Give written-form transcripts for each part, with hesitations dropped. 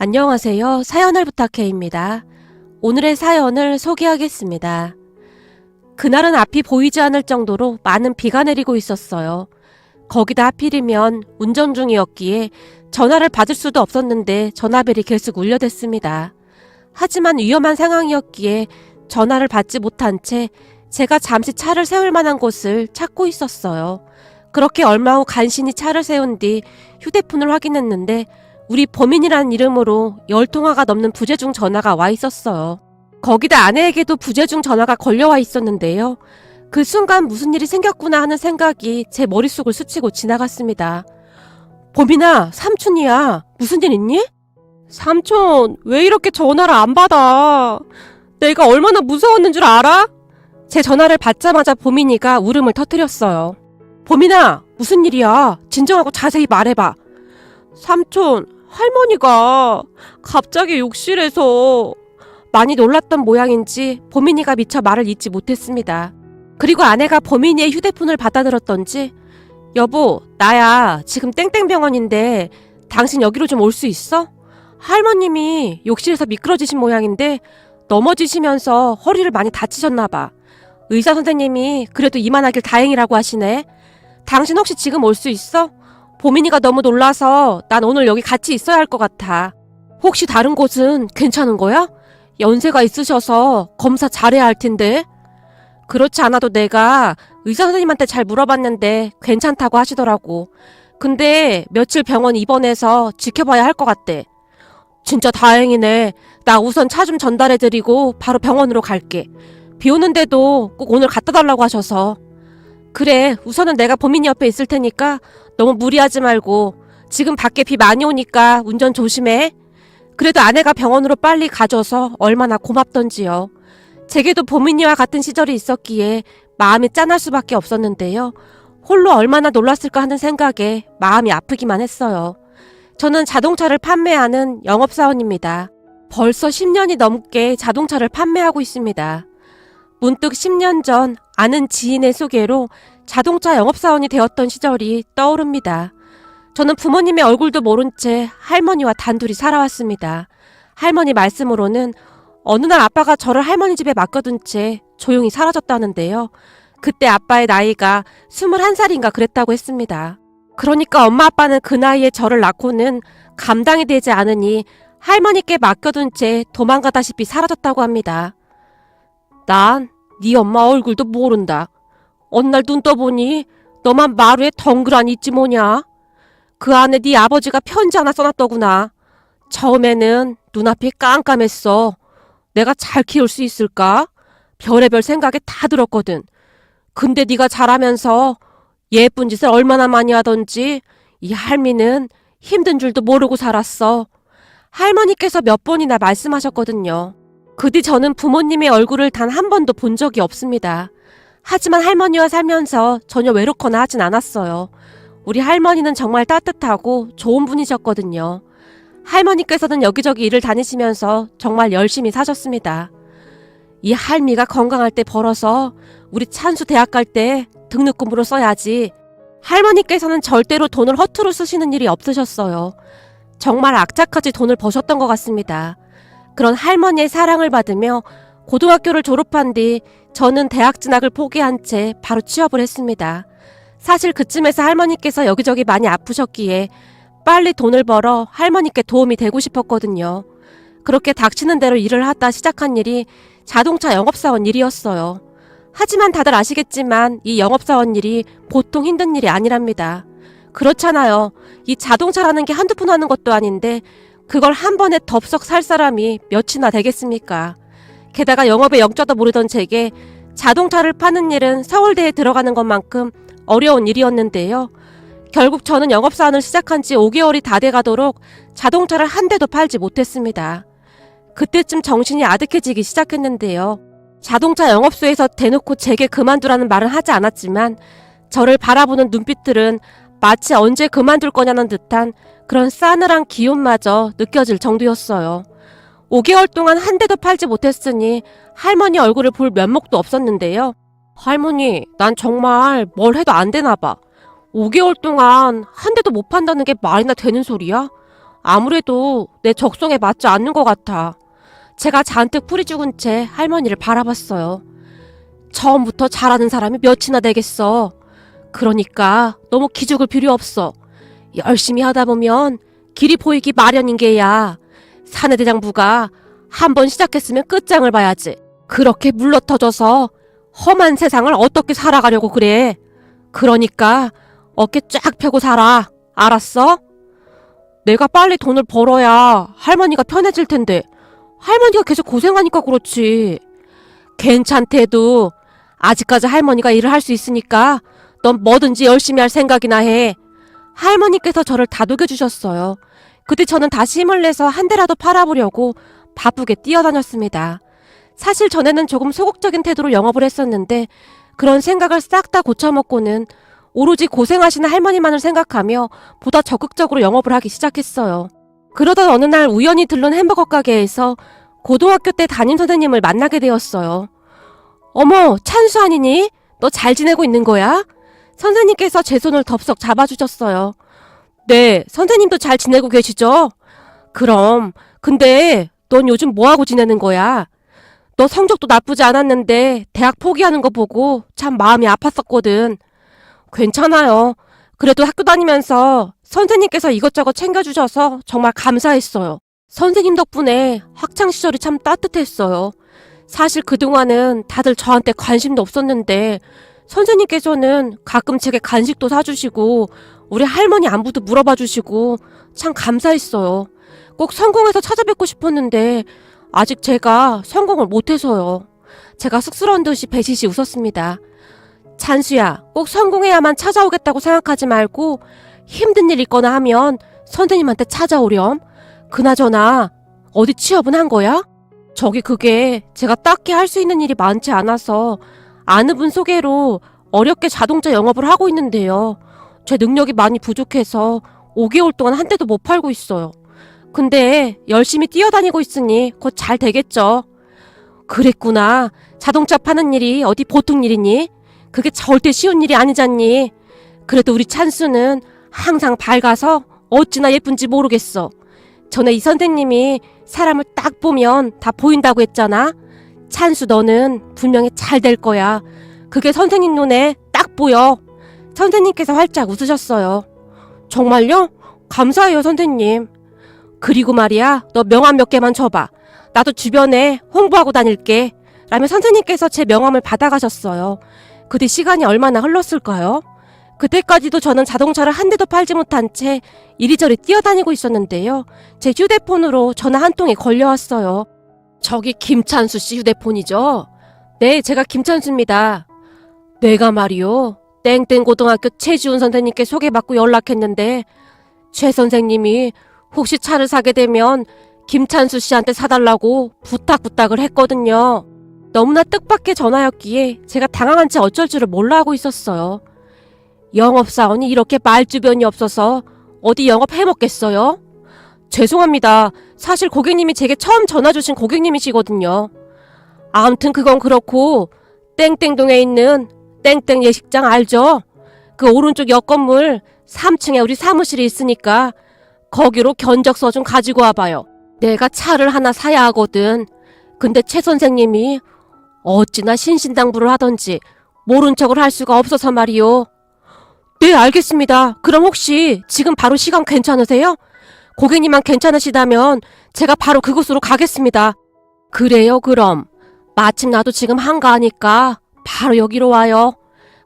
안녕하세요. 사연을 부탁해입니다. 오늘의 사연을 소개하겠습니다. 그날은 앞이 보이지 않을 정도로 많은 비가 내리고 있었어요. 거기다 하필이면 운전 중이었기에 전화를 받을 수도 없었는데 전화벨이 계속 울려댔습니다. 하지만 위험한 상황이었기에 전화를 받지 못한 채 제가 잠시 차를 세울 만한 곳을 찾고 있었어요. 그렇게 얼마 후 간신히 차를 세운 뒤 휴대폰을 확인했는데 우리 범인이라는 이름으로 10통화가 넘는 부재중 전화가 와 있었어요. 거기다 아내에게도 부재중 전화가 걸려와 있었는데요. 그 순간 무슨 일이 생겼구나 하는 생각이 제 머릿속을 스치고 지나갔습니다. 범인아, 삼촌이야. 무슨 일 있니? 삼촌, 왜 이렇게 전화를 안 받아? 내가 얼마나 무서웠는 줄 알아? 제 전화를 받자마자 보민이가 울음을 터뜨렸어요. 범인아, 무슨 일이야? 진정하고 자세히 말해봐. 삼촌, 할머니가 갑자기 욕실에서 많이 놀랐던 모양인지 보민이가 미처 말을 잇지 못했습니다. 그리고 아내가 보민이의 휴대폰을 받아들었던지 여보, 나야. 지금 땡땡병원인데 당신 여기로 좀 올 수 있어? 할머님이 욕실에서 미끄러지신 모양인데 넘어지시면서 허리를 많이 다치셨나 봐. 의사 선생님이 그래도 이만하길 다행이라고 하시네. 당신 혹시 지금 올 수 있어? 보민이가 너무 놀라서 난 오늘 여기 같이 있어야 할 것 같아. 혹시 다른 곳은 괜찮은 거야? 연세가 있으셔서 검사 잘해야 할 텐데. 그렇지 않아도 내가 의사 선생님한테 잘 물어봤는데 괜찮다고 하시더라고. 근데 며칠 병원 입원해서 지켜봐야 할 것 같대. 진짜 다행이네. 나 우선 차 좀 전달해드리고 바로 병원으로 갈게. 비 오는데도 꼭 오늘 갖다 달라고 하셔서. 그래, 우선은 내가 보민이 옆에 있을 테니까 너무 무리하지 말고. 지금 밖에 비 많이 오니까 운전 조심해. 그래도 아내가 병원으로 빨리 가줘서 얼마나 고맙던지요. 제게도 보민이와 같은 시절이 있었기에 마음이 짠할 수밖에 없었는데요. 홀로 얼마나 놀랐을까 하는 생각에 마음이 아프기만 했어요. 저는 자동차를 판매하는 영업사원입니다. 벌써 10년이 넘게 자동차를 판매하고 있습니다. 문득 10년 전 아는 지인의 소개로 자동차 영업사원이 되었던 시절이 떠오릅니다. 저는 부모님의 얼굴도 모른 채 할머니와 단둘이 살아왔습니다. 할머니 말씀으로는 어느 날 아빠가 저를 할머니 집에 맡겨둔 채 조용히 사라졌다는데요. 그때 아빠의 나이가 21살인가 그랬다고 했습니다. 그러니까 엄마 아빠는 그 나이에 저를 낳고는 감당이 되지 않으니 할머니께 맡겨둔 채 도망가다시피 사라졌다고 합니다. 난 네 엄마 얼굴도 모른다. 어느 날 눈 떠보니 너만 마루에 덩그러니 있지 뭐냐. 그 안에 네 아버지가 편지 하나 써놨더구나. 처음에는 눈앞이 깜깜했어. 내가 잘 키울 수 있을까? 별의별 생각이 다 들었거든. 근데 네가 자라면서 예쁜 짓을 얼마나 많이 하던지 이 할미는 힘든 줄도 모르고 살았어. 할머니께서 몇 번이나 말씀하셨거든요. 그 뒤 저는 부모님의 얼굴을 단 한 번도 본 적이 없습니다. 하지만 할머니와 살면서 전혀 외롭거나 하진 않았어요. 우리 할머니는 정말 따뜻하고 좋은 분이셨거든요. 할머니께서는 여기저기 일을 다니시면서 정말 열심히 사셨습니다. 이 할미가 건강할 때 벌어서 우리 찬수 대학 갈 때 등록금으로 써야지. 할머니께서는 절대로 돈을 허투루 쓰시는 일이 없으셨어요. 정말 악착같이 돈을 버셨던 것 같습니다. 그런 할머니의 사랑을 받으며 고등학교를 졸업한 뒤 저는 대학 진학을 포기한 채 바로 취업을 했습니다. 사실 그쯤에서 할머니께서 여기저기 많이 아프셨기에 빨리 돈을 벌어 할머니께 도움이 되고 싶었거든요. 그렇게 닥치는 대로 일을 하다 시작한 일이 자동차 영업사원 일이었어요. 하지만 다들 아시겠지만 이 영업사원 일이 보통 힘든 일이 아니랍니다. 그렇잖아요. 이 자동차라는 게 한두 푼 하는 것도 아닌데 그걸 한 번에 덥석 살 사람이 몇이나 되겠습니까? 게다가 영업의 영자도 모르던 제게 자동차를 파는 일은 서울대에 들어가는 것만큼 어려운 일이었는데요. 결국 저는 영업사원을 시작한 지 5개월이 다 돼가도록 자동차를 한 대도 팔지 못했습니다. 그때쯤 정신이 아득해지기 시작했는데요. 자동차 영업소에서 대놓고 제게 그만두라는 말은 하지 않았지만 저를 바라보는 눈빛들은 마치 언제 그만둘 거냐는 듯한 그런 싸늘한 기운마저 느껴질 정도였어요. 5개월 동안 한 대도 팔지 못했으니 할머니 얼굴을 볼 면목도 없었는데요. 할머니, 난 정말 뭘 해도 안 되나 봐. 5개월 동안 한 대도 못 판다는 게 말이나 되는 소리야? 아무래도 내 적성에 맞지 않는 것 같아. 제가 잔뜩 풀이 죽은 채 할머니를 바라봤어요. 처음부터 잘하는 사람이 몇이나 되겠어. 그러니까 너무 기죽을 필요 없어. 열심히 하다 보면 길이 보이기 마련인 게야. 사내대장부가 한 번 시작했으면 끝장을 봐야지. 그렇게 물러터져서 험한 세상을 어떻게 살아가려고 그래. 그러니까 어깨 쫙 펴고 살아. 알았어? 내가 빨리 돈을 벌어야 할머니가 편해질 텐데 할머니가 계속 고생하니까 그렇지. 괜찮대도 아직까지 할머니가 일을 할 수 있으니까 넌 뭐든지 열심히 할 생각이나 해. 할머니께서 저를 다독여 주셨어요. 그때 저는 다시 힘을 내서 한 대라도 팔아보려고 바쁘게 뛰어다녔습니다. 사실 전에는 조금 소극적인 태도로 영업을 했었는데 그런 생각을 싹 다 고쳐먹고는 오로지 고생하시는 할머니만을 생각하며 보다 적극적으로 영업을 하기 시작했어요. 그러던 어느 날 우연히 들른 햄버거 가게에서 고등학교 때 담임 선생님을 만나게 되었어요. 어머, 찬수 아니니? 너 잘 지내고 있는 거야? 선생님께서 제 손을 덥석 잡아주셨어요. 네, 선생님도 잘 지내고 계시죠? 그럼, 근데 넌 요즘 뭐하고 지내는 거야? 너 성적도 나쁘지 않았는데 대학 포기하는 거 보고 참 마음이 아팠었거든. 괜찮아요. 그래도 학교 다니면서 선생님께서 이것저것 챙겨주셔서 정말 감사했어요. 선생님 덕분에 학창시절이 참 따뜻했어요. 사실 그동안은 다들 저한테 관심도 없었는데 선생님께서는 가끔 제게 간식도 사주시고 우리 할머니 안부도 물어봐 주시고 참 감사했어요. 꼭 성공해서 찾아뵙고 싶었는데 아직 제가 성공을 못해서요. 제가 쑥스러운 듯이 배시시 웃었습니다. 찬수야, 꼭 성공해야만 찾아오겠다고 생각하지 말고 힘든 일 있거나 하면 선생님한테 찾아오렴. 그나저나 어디 취업은 한 거야? 저기 그게 제가 딱히 할 수 있는 일이 많지 않아서 아는 분 소개로 어렵게 자동차 영업을 하고 있는데요. 제 능력이 많이 부족해서 5개월 동안 한 대도 못 팔고 있어요. 근데 열심히 뛰어다니고 있으니 곧 잘 되겠죠. 그랬구나. 자동차 파는 일이 어디 보통 일이니? 그게 절대 쉬운 일이 아니잖니. 그래도 우리 찬수는 항상 밝아서 어찌나 예쁜지 모르겠어. 전에 이 선생님이 사람을 딱 보면 다 보인다고 했잖아. 찬수 너는 분명히 잘 될 거야. 그게 선생님 눈에 딱 보여. 선생님께서 활짝 웃으셨어요. 정말요? 감사해요 선생님. 그리고 말이야, 너 명함 몇 개만 줘봐. 나도 주변에 홍보하고 다닐게. 라며 선생님께서 제 명함을 받아가셨어요. 그때 시간이 얼마나 흘렀을까요? 그때까지도 저는 자동차를 한 대도 팔지 못한 채 이리저리 뛰어다니고 있었는데요. 제 휴대폰으로 전화 한 통이 걸려왔어요. 저기 김찬수 씨 휴대폰이죠? 네, 제가 김찬수입니다. 내가 말이요. 땡땡고등학교 최지훈 선생님께 소개받고 연락했는데 최 선생님이 혹시 차를 사게 되면 김찬수 씨한테 사달라고 부탁을 했거든요. 너무나 뜻밖의 전화였기에 제가 당황한 채 어쩔 줄을 몰라 하고 있었어요. 영업사원이 이렇게 말주변이 없어서 어디 영업해먹겠어요? 죄송합니다. 사실 고객님이 제게 처음 전화 주신 고객님이시거든요. 아무튼 그건 그렇고 땡땡동에 있는 땡땡 예식장 알죠? 그 오른쪽 옆 건물 3층에 우리 사무실이 있으니까 거기로 견적서 좀 가지고 와봐요. 내가 차를 하나 사야 하거든. 근데 최 선생님이 어찌나 신신당부를 하던지 모른 척을 할 수가 없어서 말이요. 네, 알겠습니다. 그럼 혹시 지금 바로 시간 괜찮으세요? 고객님만 괜찮으시다면 제가 바로 그곳으로 가겠습니다. 그래요, 그럼. 마침 나도 지금 한가하니까 바로 여기로 와요.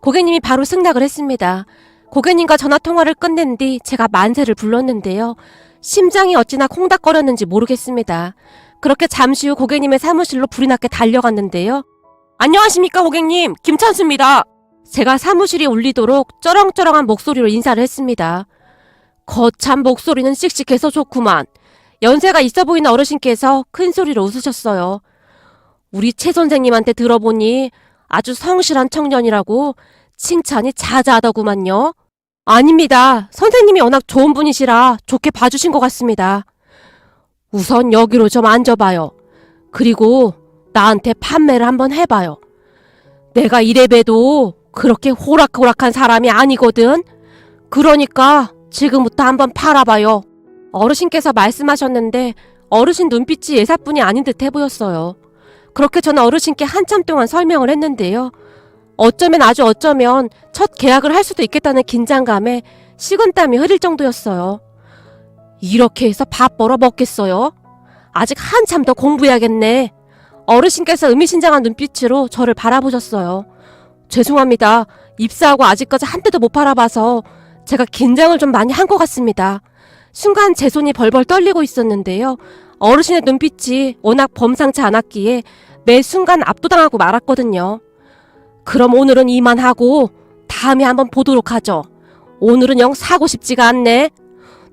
고객님이 바로 승낙을 했습니다. 고객님과 전화통화를 끝낸 뒤 제가 만세를 불렀는데요. 심장이 어찌나 콩닥거렸는지 모르겠습니다. 그렇게 잠시 후 고객님의 사무실로 불이 났게 달려갔는데요. 안녕하십니까 고객님, 김찬수입니다. 제가 사무실이 울리도록 쩌렁쩌렁한 목소리로 인사를 했습니다. 거참 목소리는 씩씩해서 좋구만. 연세가 있어 보이는 어르신께서 큰 소리로 웃으셨어요. 우리 최 선생님한테 들어보니 아주 성실한 청년이라고 칭찬이 자자하더구만요. 아닙니다. 선생님이 워낙 좋은 분이시라 좋게 봐주신 것 같습니다. 우선 여기로 좀 앉아봐요. 그리고 나한테 판매를 한번 해봐요. 내가 이래봬도 그렇게 호락호락한 사람이 아니거든. 그러니까 지금부터 한번 팔아봐요. 어르신께서 말씀하셨는데 어르신 눈빛이 예사뿐이 아닌 듯해 보였어요. 그렇게 저는 어르신께 한참 동안 설명을 했는데요. 아주 어쩌면 첫 계약을 할 수도 있겠다는 긴장감에 식은땀이 흐릴 정도였어요. 이렇게 해서 밥 벌어 먹겠어요? 아직 한참 더 공부해야겠네. 어르신께서 의미심장한 눈빛으로 저를 바라보셨어요. 죄송합니다. 입사하고 아직까지 한 대도 못 팔아봐서 제가 긴장을 좀 많이 한 것 같습니다. 순간 제 손이 벌벌 떨리고 있었는데요. 어르신의 눈빛이 워낙 범상치 않았기에 매 순간 압도당하고 말았거든요. 그럼 오늘은 이만하고 다음에 한번 보도록 하죠. 오늘은 영 사고 싶지가 않네.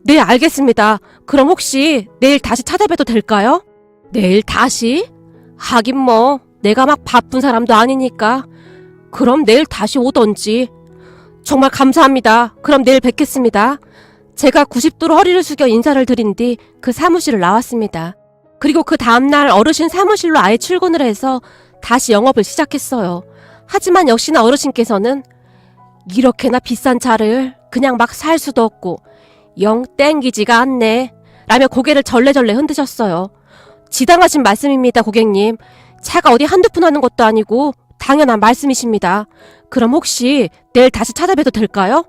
네, 알겠습니다. 그럼 혹시 내일 다시 찾아뵈도 될까요? 내일 다시? 하긴 뭐 내가 막 바쁜 사람도 아니니까. 그럼 내일 다시 오던지. 정말 감사합니다. 그럼 내일 뵙겠습니다. 제가 90도로 허리를 숙여 인사를 드린 뒤 그 사무실을 나왔습니다. 그리고 그 다음날 어르신 사무실로 아예 출근을 해서 다시 영업을 시작했어요. 하지만 역시나 어르신께서는 이렇게나 비싼 차를 그냥 막 살 수도 없고 영 땡기지가 않네 라며 고개를 절레절레 흔드셨어요. 지당하신 말씀입니다, 고객님. 차가 어디 한두 푼 하는 것도 아니고 당연한 말씀이십니다. 그럼 혹시 내일 다시 찾아뵈도 될까요?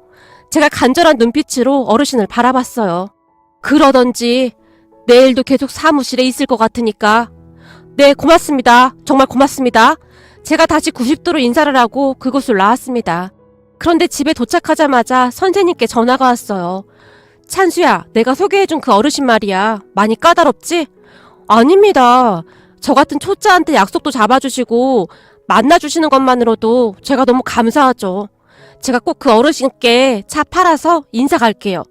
제가 간절한 눈빛으로 어르신을 바라봤어요. 그러던지 내일도 계속 사무실에 있을 것 같으니까. 네, 고맙습니다. 정말 고맙습니다. 제가 다시 90도로 인사를 하고 그곳을 나왔습니다. 그런데 집에 도착하자마자 선생님께 전화가 왔어요. 찬수야, 내가 소개해준 그 어르신 말이야. 많이 까다롭지? 아닙니다. 저 같은 초짜한테 약속도 잡아주시고 만나주시는 것만으로도 제가 너무 감사하죠. 제가 꼭 그 어르신께 차 팔아서 인사 갈게요.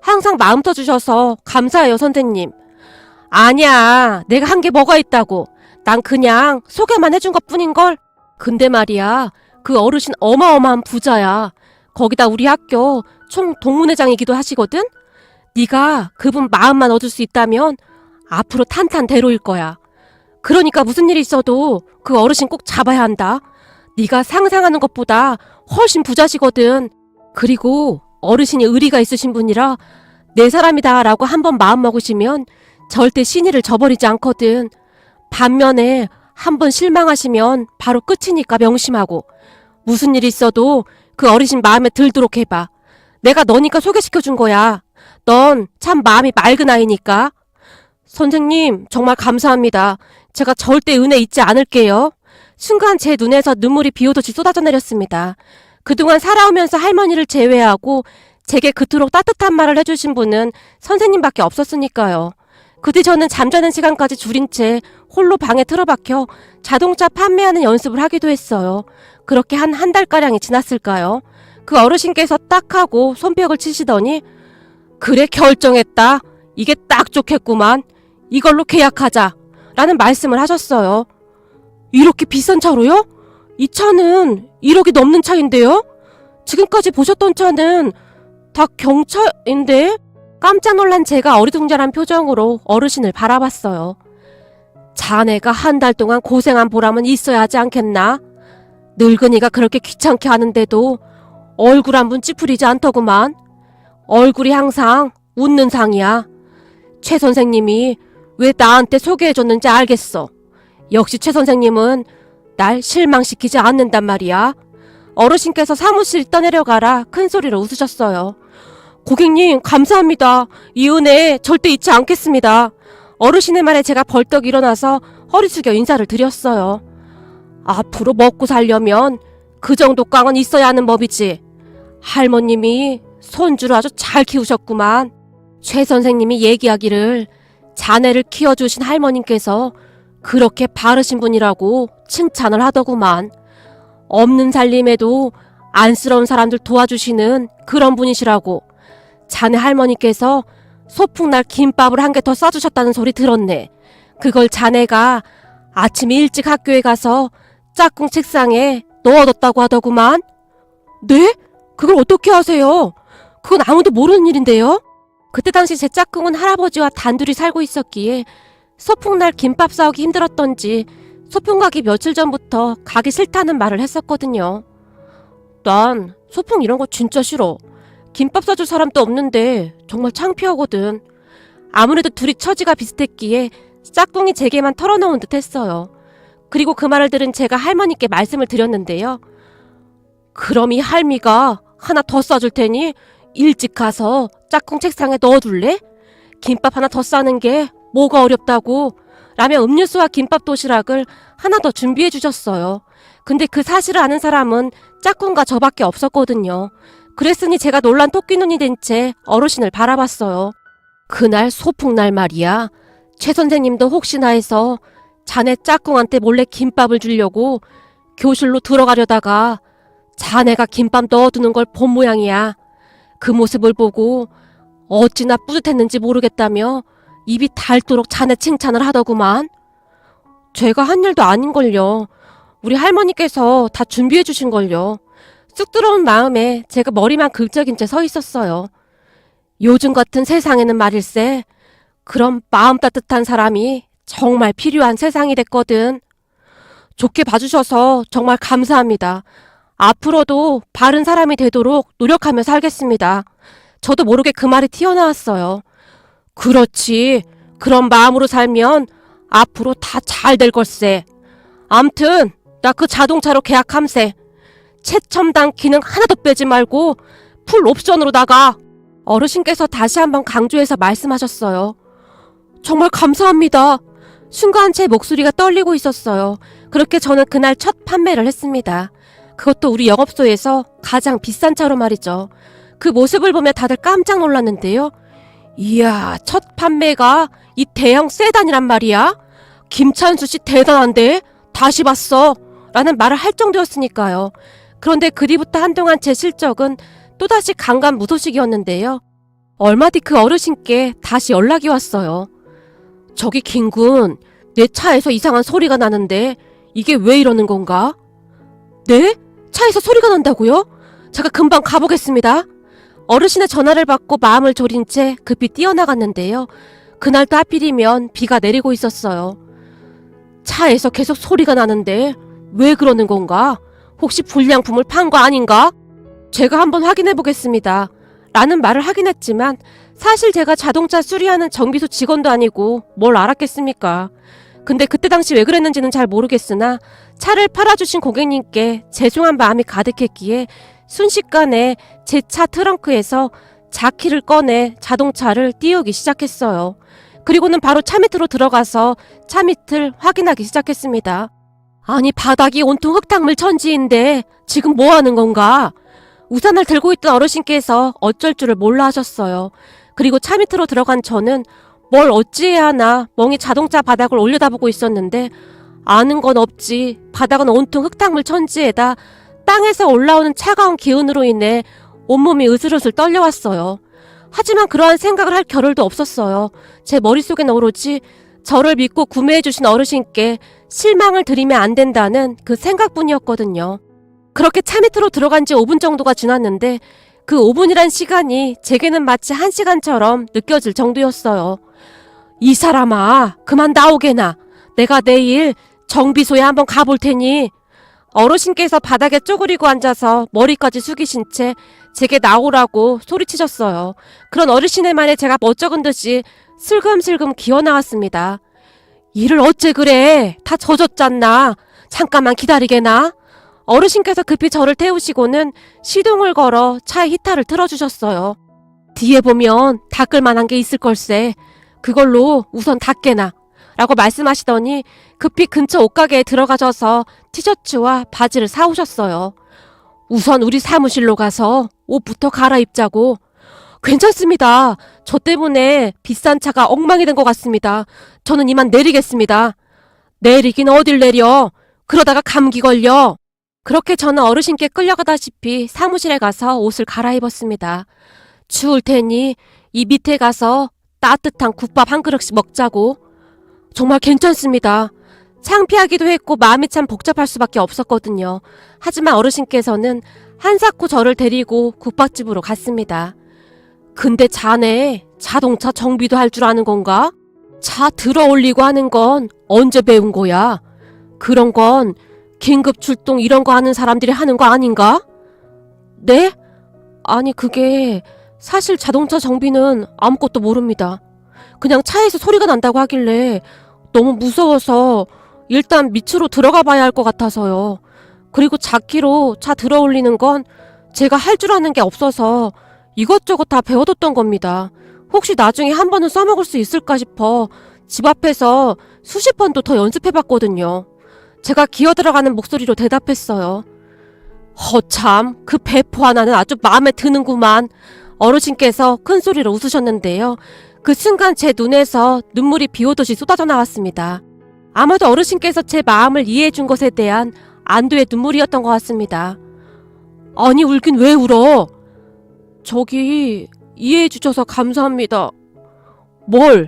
항상 마음 터주셔서 감사해요, 선생님. 아니야, 내가 한 게 뭐가 있다고. 난 그냥 소개만 해준 것뿐인걸. 근데 말이야, 그 어르신 어마어마한 부자야. 거기다 우리 학교 총 동문회장이기도 하시거든? 네가 그분 마음만 얻을 수 있다면 앞으로 탄탄대로일 거야. 그러니까 무슨 일이 있어도 그 어르신 꼭 잡아야 한다. 네가 상상하는 것보다 훨씬 부자시거든. 그리고 어르신이 의리가 있으신 분이라 내 사람이다 라고 한번 마음먹으시면 절대 신의를 저버리지 않거든. 반면에 한번 실망하시면 바로 끝이니까 명심하고 무슨 일 있어도 그 어르신 마음에 들도록 해봐. 내가 너니까 소개시켜준 거야. 넌 참 마음이 맑은 아이니까. 선생님, 정말 감사합니다. 제가 절대 은혜 잊지 않을게요. 순간 제 눈에서 눈물이 비오듯이 쏟아져 내렸습니다. 그동안 살아오면서 할머니를 제외하고 제게 그토록 따뜻한 말을 해주신 분은 선생님밖에 없었으니까요. 그때 저는 잠자는 시간까지 줄인 채 홀로 방에 틀어박혀 자동차 판매하는 연습을 하기도 했어요. 그렇게 한 달가량이 지났을까요? 그 어르신께서 딱 하고 손뼉을 치시더니 그래, 결정했다. 이게 딱 좋겠구만. 이걸로 계약하자 라는 말씀을 하셨어요. 이렇게 비싼 차로요? 이 차는 1억이 넘는 차인데요? 지금까지 보셨던 차는 다 경차인데? 깜짝 놀란 제가 어리둥절한 표정으로 어르신을 바라봤어요. 자네가 한 달 동안 고생한 보람은 있어야 하지 않겠나? 늙은이가 그렇게 귀찮게 하는데도 얼굴 한 번 찌푸리지 않더구만. 얼굴이 항상 웃는 상이야. 최 선생님이 왜 나한테 소개해줬는지 알겠어. 역시 최 선생님은 날 실망시키지 않는단 말이야. 어르신께서 사무실 떠내려가라 큰 소리로 웃으셨어요. 고객님, 감사합니다. 이 은혜 절대 잊지 않겠습니다. 어르신의 말에 제가 벌떡 일어나서 허리 숙여 인사를 드렸어요. 앞으로 먹고 살려면 그 정도 깡은 있어야 하는 법이지. 할머님이 손주를 아주 잘 키우셨구만. 최 선생님이 얘기하기를 자네를 키워주신 할머님께서 그렇게 바르신 분이라고 칭찬을 하더구만. 없는 살림에도 안쓰러운 사람들 도와주시는 그런 분이시라고. 자네 할머니께서 소풍날 김밥을 한 개 더 싸주셨다는 소리 들었네. 그걸 자네가 아침 일찍 학교에 가서 짝꿍 책상에 넣어뒀다고 하더구만. 네? 그걸 어떻게 아세요? 그건 아무도 모르는 일인데요? 그때 당시 제 짝꿍은 할아버지와 단둘이 살고 있었기에 소풍날 김밥 싸우기 힘들었던지 소풍 가기 며칠 전부터 가기 싫다는 말을 했었거든요. 난 소풍 이런 거 진짜 싫어. 김밥 싸줄 사람도 없는데 정말 창피하거든. 아무래도 둘이 처지가 비슷했기에 짝꿍이 제게만 털어놓은 듯 했어요. 그리고 그 말을 들은 제가 할머니께 말씀을 드렸는데요. 그럼 이 할미가 하나 더 싸줄 테니 일찍 가서 짝꿍 책상에 넣어둘래? 김밥 하나 더 싸는 게 뭐가 어렵다고 라며 음료수와 김밥 도시락을 하나 더 준비해 주셨어요. 근데 그 사실을 아는 사람은 짝꿍과 저밖에 없었거든요. 그랬으니 제가 놀란 토끼눈이 된 채 어르신을 바라봤어요. 그날 소풍날 말이야. 최 선생님도 혹시나 해서 자네 짝꿍한테 몰래 김밥을 주려고 교실로 들어가려다가 자네가 김밥 넣어두는 걸 본 모양이야. 그 모습을 보고 어찌나 뿌듯했는지 모르겠다며 입이 닳도록 자네 칭찬을 하더구만. 제가 한 일도 아닌걸요. 우리 할머니께서 다 준비해 주신걸요. 쑥 들어온 마음에 제가 머리만 긁적인 채 서 있었어요. 요즘 같은 세상에는 말일세, 그런 마음 따뜻한 사람이 정말 필요한 세상이 됐거든. 좋게 봐주셔서 정말 감사합니다. 앞으로도 바른 사람이 되도록 노력하며 살겠습니다. 저도 모르게 그 말이 튀어나왔어요. 그렇지. 그런 마음으로 살면 앞으로 다 잘 될 걸세. 암튼 나 그 자동차로 계약함세. 최첨단 기능 하나도 빼지 말고 풀 옵션으로 나가. 어르신께서 다시 한번 강조해서 말씀하셨어요. 정말 감사합니다. 순간 제 목소리가 떨리고 있었어요. 그렇게 저는 그날 첫 판매를 했습니다. 그것도 우리 영업소에서 가장 비싼 차로 말이죠. 그 모습을 보며 다들 깜짝 놀랐는데요. 이야, 첫 판매가 이 대형 세단이란 말이야? 김찬수 씨 대단한데? 다시 봤어. 라는 말을 할 정도였으니까요. 그런데 그 뒤부터 한동안 제 실적은 또다시 강간무소식이었는데요. 얼마 뒤 그 어르신께 다시 연락이 왔어요. 저기 김군, 내 차에서 이상한 소리가 나는데 이게 왜 이러는 건가? 네? 차에서 소리가 난다고요? 제가 금방 가보겠습니다. 어르신의 전화를 받고 마음을 졸인 채 급히 뛰어나갔는데요. 그날도 하필이면 비가 내리고 있었어요. 차에서 계속 소리가 나는데 왜 그러는 건가? 혹시 불량품을 판 거 아닌가? 제가 한번 확인해 보겠습니다. 라는 말을 하긴 했지만 사실 제가 자동차 수리하는 정비소 직원도 아니고 뭘 알았겠습니까? 근데 그때 당시 왜 그랬는지는 잘 모르겠으나 차를 팔아주신 고객님께 죄송한 마음이 가득했기에 순식간에 제 차 트렁크에서 자키를 꺼내 자동차를 띄우기 시작했어요. 그리고는 바로 차 밑으로 들어가서 차 밑을 확인하기 시작했습니다. 아니, 바닥이 온통 흙탕물 천지인데 지금 뭐 하는 건가? 우산을 들고 있던 어르신께서 어쩔 줄을 몰라 하셨어요. 그리고 차 밑으로 들어간 저는 뭘 어찌해야 하나 멍이 자동차 바닥을 올려다보고 있었는데 아는 건 없지. 바닥은 온통 흙탕물 천지에다 땅에서 올라오는 차가운 기운으로 인해 온몸이 으슬으슬 떨려왔어요. 하지만 그러한 생각을 할 겨를도 없었어요. 제 머릿속엔 오로지 저를 믿고 구매해주신 어르신께 실망을 드리면 안 된다는 그 생각뿐이었거든요. 그렇게 차 밑으로 들어간 지 5분 정도가 지났는데 그 5분이란 시간이 제게는 마치 1시간처럼 느껴질 정도였어요. 이 사람아, 그만 나오게나. 내가 내일 정비소에 한번 가볼 테니. 어르신께서 바닥에 쪼그리고 앉아서 머리까지 숙이신 채 제게 나오라고 소리치셨어요. 그런 어르신의 말에 제가 멋쩍은 듯이 슬금슬금 기어나왔습니다. 일을 어째 그래? 다 젖었잖나. 잠깐만 기다리게나. 어르신께서 급히 저를 태우시고는 시동을 걸어 차에 히터를 틀어주셨어요. 뒤에 보면 닦을 만한 게 있을 걸세. 그걸로 우선 닦게나. 라고 말씀하시더니 급히 근처 옷가게에 들어가셔서 티셔츠와 바지를 사오셨어요. 우선 우리 사무실로 가서 옷부터 갈아입자고. 괜찮습니다. 저 때문에 비싼 차가 엉망이 된 것 같습니다. 저는 이만 내리겠습니다. 내리긴 어딜 내려. 그러다가 감기 걸려. 그렇게 저는 어르신께 끌려가다시피 사무실에 가서 옷을 갈아입었습니다. 추울 테니 이 밑에 가서 따뜻한 국밥 한 그릇씩 먹자고. 정말 괜찮습니다. 창피하기도 했고 마음이 참 복잡할 수밖에 없었거든요. 하지만 어르신께서는 한사코 저를 데리고 국밥집으로 갔습니다. 근데 자네 자동차 정비도 할 줄 아는 건가? 차 들어 올리고 하는 건 언제 배운 거야? 그런 건 긴급 출동 이런 거 하는 사람들이 하는 거 아닌가? 네? 아니 그게 사실 자동차 정비는 아무것도 모릅니다. 그냥 차에서 소리가 난다고 하길래 너무 무서워서 일단 밑으로 들어가 봐야 할 것 같아서요. 그리고 자키로 차 들어 올리는 건 제가 할 줄 아는 게 없어서 이것저것 다 배워뒀던 겁니다. 혹시 나중에 한 번은 써먹을 수 있을까 싶어 집 앞에서 수십 번도 더 연습해봤거든요. 제가 기어들어가는 목소리로 대답했어요. 허참, 그 배포 하나는 아주 마음에 드는구만. 어르신께서 큰 소리로 웃으셨는데요. 그 순간 제 눈에서 눈물이 비오듯이 쏟아져 나왔습니다. 아마도 어르신께서 제 마음을 이해해준 것에 대한 안도의 눈물이었던 것 같습니다. 아니, 울긴 왜 울어? 저기 이해해주셔서 감사합니다. 뭘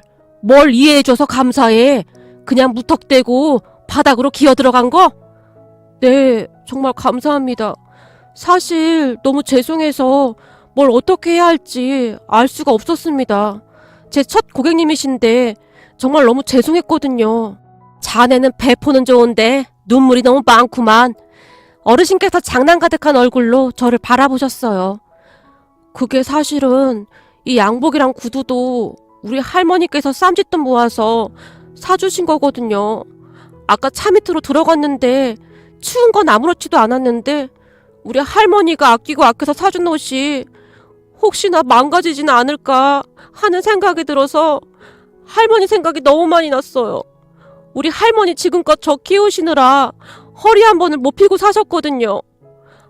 이해해줘서 감사해? 그냥 무턱대고 바닥으로 기어들어간 거? 네, 정말 감사합니다. 사실 너무 죄송해서 뭘 어떻게 해야 할지 알 수가 없었습니다. 제 첫 고객님이신데 정말 너무 죄송했거든요. 자네는 배포는 좋은데 눈물이 너무 많구만. 어르신께서 장난 가득한 얼굴로 저를 바라보셨어요. 그게 사실은 이 양복이랑 구두도 우리 할머니께서 쌈짓돈 모아서 사주신 거거든요. 아까 차 밑으로 들어갔는데 추운 건 아무렇지도 않았는데 우리 할머니가 아끼고 아껴서 사준 옷이 혹시나 망가지지는 않을까 하는 생각이 들어서 할머니 생각이 너무 많이 났어요. 우리 할머니 지금껏 저 키우시느라 허리 한 번을 못 펴고 사셨거든요.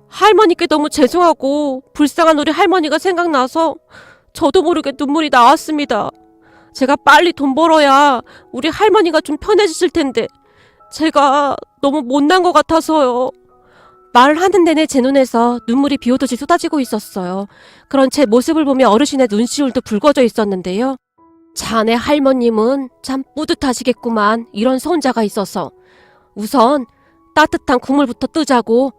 할머니께 너무 죄송하고 불쌍한 우리 할머니가 생각나서 저도 모르게 눈물이 나왔습니다. 제가 빨리 돈 벌어야 우리 할머니가 좀 편해지실 텐데 제가 너무 못난 것 같아서요. 말을 하는 내내 제 눈에서 눈물이 비오듯이 쏟아지고 있었어요. 그런 제 모습을 보며 어르신의 눈시울도 붉어져 있었는데요. 자네 할머님은 참 뿌듯하시겠구만. 이런 손자가 있어서. 우선 따뜻한 국물부터 뜨자고.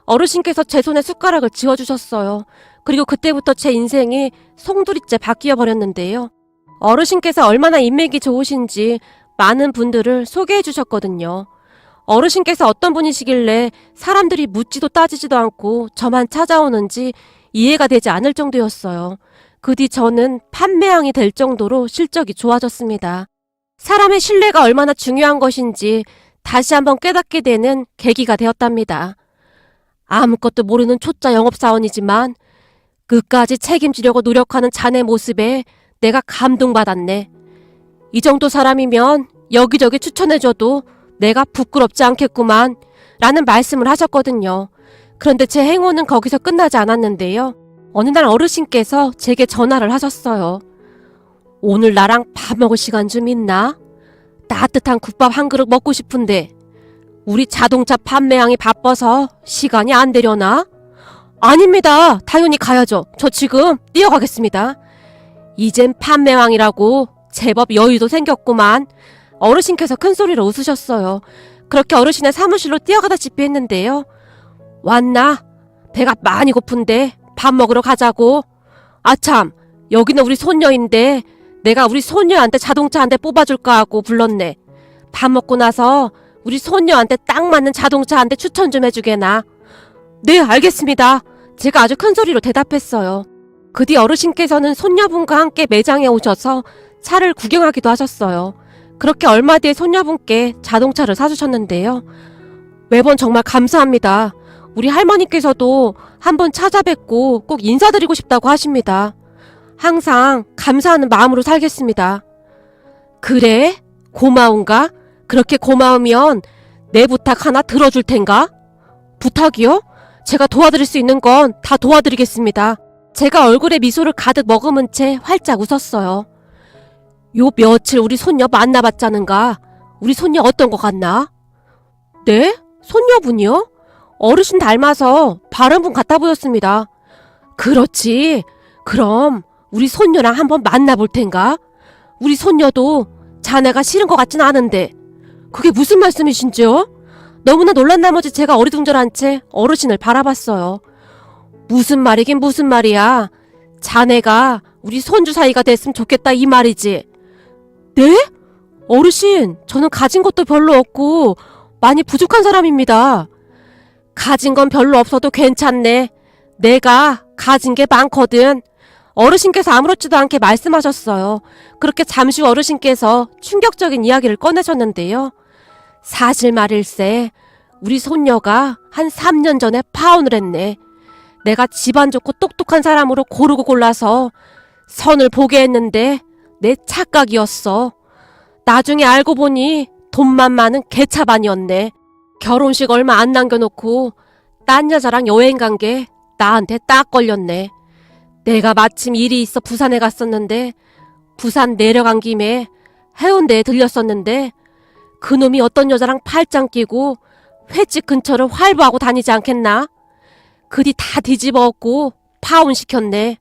어르신께서 제 손에 숟가락을 쥐어주셨어요. 그리고 그때부터 제 인생이 송두리째 바뀌어 버렸는데요. 어르신께서 얼마나 인맥이 좋으신지 많은 분들을 소개해 주셨거든요. 어르신께서 어떤 분이시길래 사람들이 묻지도 따지지도 않고 저만 찾아오는지 이해가 되지 않을 정도였어요. 그 뒤 저는 판매왕이 될 정도로 실적이 좋아졌습니다. 사람의 신뢰가 얼마나 중요한 것인지 다시 한번 깨닫게 되는 계기가 되었답니다. 아무것도 모르는 초짜 영업사원이지만 끝까지 책임지려고 노력하는 자네 모습에 내가 감동받았네. 이 정도 사람이면 여기저기 추천해줘도 내가 부끄럽지 않겠구만 라는 말씀을 하셨거든요. 그런데 제 행운은 거기서 끝나지 않았는데요. 어느 날 어르신께서 제게 전화를 하셨어요. 오늘 나랑 밥 먹을 시간 좀 있나? 따뜻한 국밥 한 그릇 먹고 싶은데 우리 자동차 판매왕이 바빠서 시간이 안 되려나? 아닙니다. 당연히 가야죠. 저 지금 뛰어가겠습니다. 이젠 판매왕이라고 제법 여유도 생겼구만. 어르신께서 큰 소리로 웃으셨어요. 그렇게 어르신의 사무실로 뛰어가다시피 했는데요. 왔나? 배가 많이 고픈데 밥 먹으러 가자고. 아참, 여기는 우리 손녀인데 내가 우리 손녀한테 자동차 한 대 뽑아줄까 하고 불렀네. 밥 먹고 나서 우리 손녀한테 딱 맞는 자동차 한 대 추천 좀 해주게나. 네, 알겠습니다. 제가 아주 큰 소리로 대답했어요. 그 뒤 어르신께서는 손녀분과 함께 매장에 오셔서 차를 구경하기도 하셨어요. 그렇게 얼마 뒤에 손녀분께 자동차를 사주셨는데요. 매번 정말 감사합니다. 우리 할머니께서도 한번 찾아뵙고 꼭 인사드리고 싶다고 하십니다. 항상 감사하는 마음으로 살겠습니다. 그래? 고마운가? 그렇게 고마우면 내 부탁 하나 들어줄 텐가? 부탁이요? 제가 도와드릴 수 있는 건 다 도와드리겠습니다. 제가 얼굴에 미소를 가득 머금은 채 활짝 웃었어요. 요 며칠 우리 손녀 만나봤자는가? 우리 손녀 어떤 것 같나? 네? 손녀분이요? 어르신 닮아서 바른분 같아 보였습니다. 그렇지. 그럼 우리 손녀랑 한번 만나볼 텐가? 우리 손녀도 자네가 싫은 것 같진 않은데. 그게 무슨 말씀이신지요? 너무나 놀란 나머지 제가 어리둥절한 채 어르신을 바라봤어요. 무슨 말이긴 무슨 말이야. 자네가 우리 손주 사이가 됐으면 좋겠다 이 말이지. 네? 어르신, 저는 가진 것도 별로 없고 많이 부족한 사람입니다. 가진 건 별로 없어도 괜찮네. 내가 가진 게 많거든. 어르신께서 아무렇지도 않게 말씀하셨어요. 그렇게 잠시 후 어르신께서 충격적인 이야기를 꺼내셨는데요. 사실 말일세, 우리 손녀가 한 3년 전에 파혼을 했네. 내가 집안 좋고 똑똑한 사람으로 고르고 골라서 선을 보게 했는데 내 착각이었어. 나중에 알고 보니 돈만 많은 개차반이었네. 결혼식 얼마 안 남겨놓고 딴 여자랑 여행 간 게 나한테 딱 걸렸네. 내가 마침 일이 있어 부산에 갔었는데 부산 내려간 김에 해운대에 들렸었는데 그놈이 어떤 여자랑 팔짱 끼고 횟집 근처를 활보하고 다니지 않겠나? 그 뒤 다 뒤집어 엎고 파혼시켰네.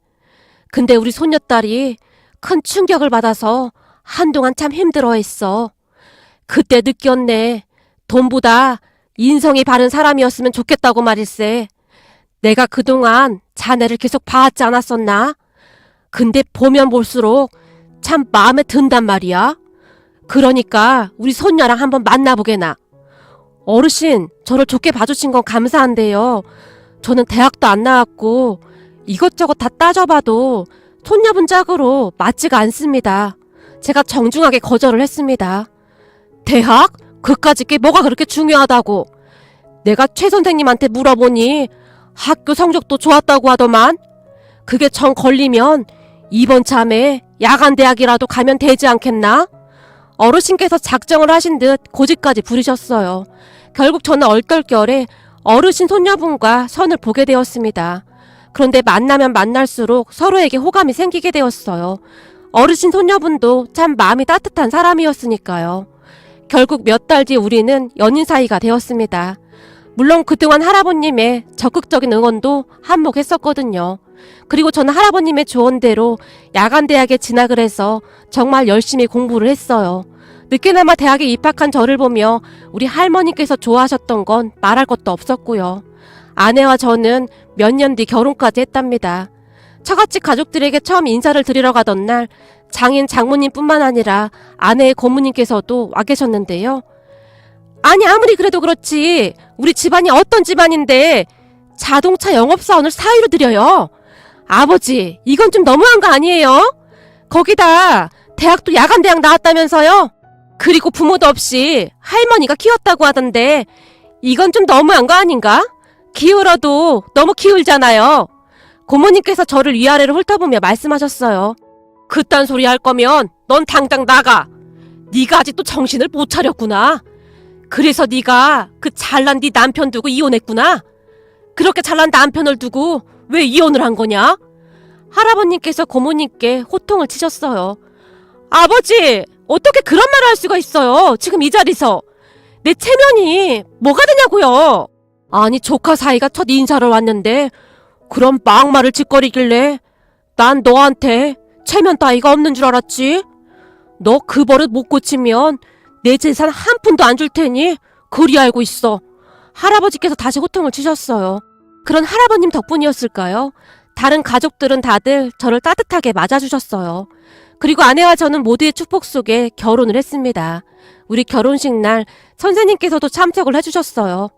근데 우리 손녀딸이 큰 충격을 받아서 한동안 참 힘들어했어. 그때 느꼈네. 돈보다 인성이 바른 사람이었으면 좋겠다고 말일세. 내가 그동안 자네를 계속 봐왔지 않았었나? 근데 보면 볼수록 참 마음에 든단 말이야. 그러니까 우리 손녀랑 한번 만나보게나. 어르신, 저를 좋게 봐주신 건 감사한데요. 저는 대학도 안 나왔고 이것저것 다 따져봐도 손녀분 짝으로 맞지가 않습니다. 제가 정중하게 거절을 했습니다. 대학? 그까짓 게 뭐가 그렇게 중요하다고. 내가 최 선생님한테 물어보니 학교 성적도 좋았다고 하더만. 그게 정 걸리면 이번 참에 야간 대학이라도 가면 되지 않겠나? 어르신께서 작정을 하신 듯 고집까지 부리셨어요. 결국 저는 얼떨결에 어르신 손녀분과 선을 보게 되었습니다. 그런데 만나면 만날수록 서로에게 호감이 생기게 되었어요. 어르신 손녀분도 참 마음이 따뜻한 사람이었으니까요. 결국 몇 달 뒤 우리는 연인 사이가 되었습니다. 물론 그동안 할아버님의 적극적인 응원도 한몫했었거든요. 그리고 저는 할아버님의 조언대로 야간대학에 진학을 해서 정말 열심히 공부를 했어요. 늦게나마 대학에 입학한 저를 보며 우리 할머니께서 좋아하셨던 건 말할 것도 없었고요. 아내와 저는 몇 년 뒤 결혼까지 했답니다. 처갓집 가족들에게 처음 인사를 드리러 가던 날 장인 장모님뿐만 아니라 아내의 고모님께서도 와 계셨는데요. 아니 아무리 그래도 그렇지 우리 집안이 어떤 집안인데 자동차 영업사원을 사위로 들여요. 아버지 이건 좀 너무한 거 아니에요? 거기다 대학도 야간대학 나왔다면서요? 그리고 부모도 없이 할머니가 키웠다고 하던데 이건 좀 너무한 거 아닌가? 기울어도 너무 기울잖아요. 고모님께서 저를 위아래로 훑어보며 말씀하셨어요. 그딴 소리 할 거면 넌 당장 나가. 네가 아직도 정신을 못 차렸구나. 그래서 네가 그 잘난 네 남편 두고 이혼했구나. 그렇게 잘난 남편을 두고 왜 이혼을 한 거냐? 할아버님께서 고모님께 호통을 치셨어요. 아버지 어떻게 그런 말을 할 수가 있어요. 지금 이 자리에서. 내 체면이 뭐가 되냐고요. 아니 조카 사이가 첫 인사를 왔는데 그런 막말을 짓거리길래 난 너한테 체면 따위가 없는 줄 알았지. 너 그 버릇 못 고치면 내 재산 한 푼도 안 줄 테니 그리 알고 있어. 할아버지께서 다시 호통을 치셨어요. 그런 할아버님 덕분이었을까요? 다른 가족들은 다들 저를 따뜻하게 맞아주셨어요. 그리고 아내와 저는 모두의 축복 속에 결혼을 했습니다. 우리 결혼식 날 선생님께서도 참석을 해주셨어요.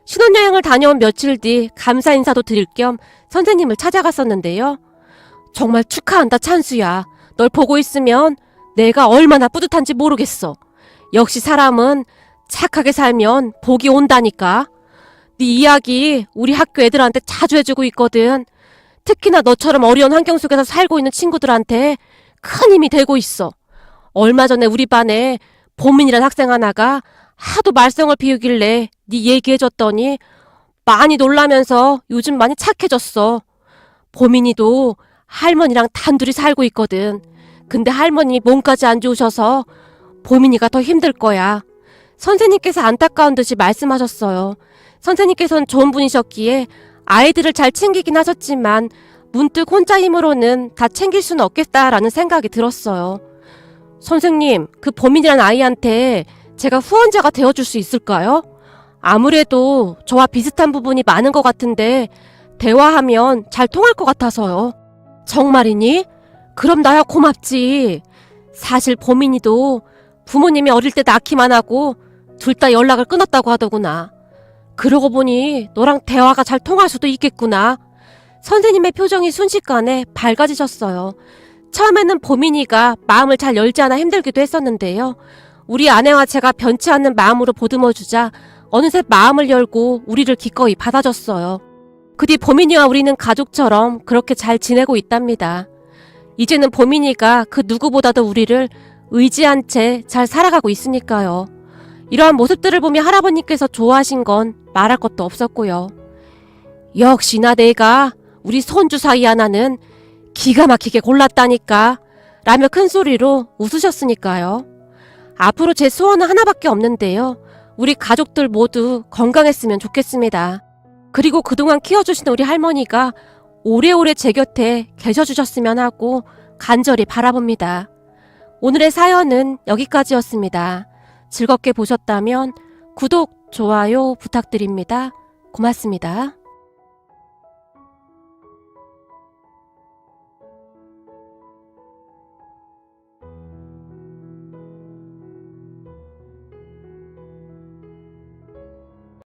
신혼여행을 다녀온 며칠 뒤 감사 인사도 드릴 겸 선생님을 찾아갔었는데요. 정말 축하한다 찬수야. 널 보고 있으면 내가 얼마나 뿌듯한지 모르겠어. 역시 사람은 착하게 살면 복이 온다니까. 네 이야기 우리 학교 애들한테 자주 해주고 있거든. 특히나 너처럼 어려운 환경 속에서 살고 있는 친구들한테 큰 힘이 되고 있어. 얼마 전에 우리 반에 보민이라는 학생 하나가 하도 말썽을 피우길래 네 얘기해줬더니 많이 놀라면서 요즘 많이 착해졌어. 보민이도 할머니랑 단둘이 살고 있거든. 근데 할머니 몸까지 안 좋으셔서 보민이가 더 힘들 거야. 선생님께서 안타까운 듯이 말씀하셨어요. 선생님께서는 좋은 분이셨기에 아이들을 잘 챙기긴 하셨지만 문득 혼자 힘으로는 다 챙길 수는 없겠다라는 생각이 들었어요. 선생님, 그 보민이란 아이한테 제가 후원자가 되어줄 수 있을까요? 아무래도 저와 비슷한 부분이 많은 것 같은데 대화하면 잘 통할 것 같아서요. 정말이니? 그럼 나야 고맙지. 사실 보민이도 부모님이 어릴 때 낳기만 하고 둘 다 연락을 끊었다고 하더구나. 그러고 보니 너랑 대화가 잘 통할 수도 있겠구나. 선생님의 표정이 순식간에 밝아지셨어요. 처음에는 보민이가 마음을 잘 열지 않아 힘들기도 했었는데요. 우리 아내와 제가 변치 않는 마음으로 보듬어주자 어느새 마음을 열고 우리를 기꺼이 받아줬어요. 그 뒤 보민이와 우리는 가족처럼 그렇게 잘 지내고 있답니다. 이제는 보민이가 그 누구보다도 우리를 의지한 채 잘 살아가고 있으니까요. 이러한 모습들을 보며 할아버님께서 좋아하신 건 말할 것도 없었고요. 역시나 내가 우리 손주 사이 하나는 기가 막히게 골랐다니까 라며 큰 소리로 웃으셨으니까요. 앞으로 제 소원은 하나밖에 없는데요. 우리 가족들 모두 건강했으면 좋겠습니다. 그리고 그동안 키워주신 우리 할머니가 오래오래 제 곁에 계셔주셨으면 하고 간절히 바라봅니다. 오늘의 사연은 여기까지였습니다. 즐겁게 보셨다면 구독, 좋아요 부탁드립니다. 고맙습니다.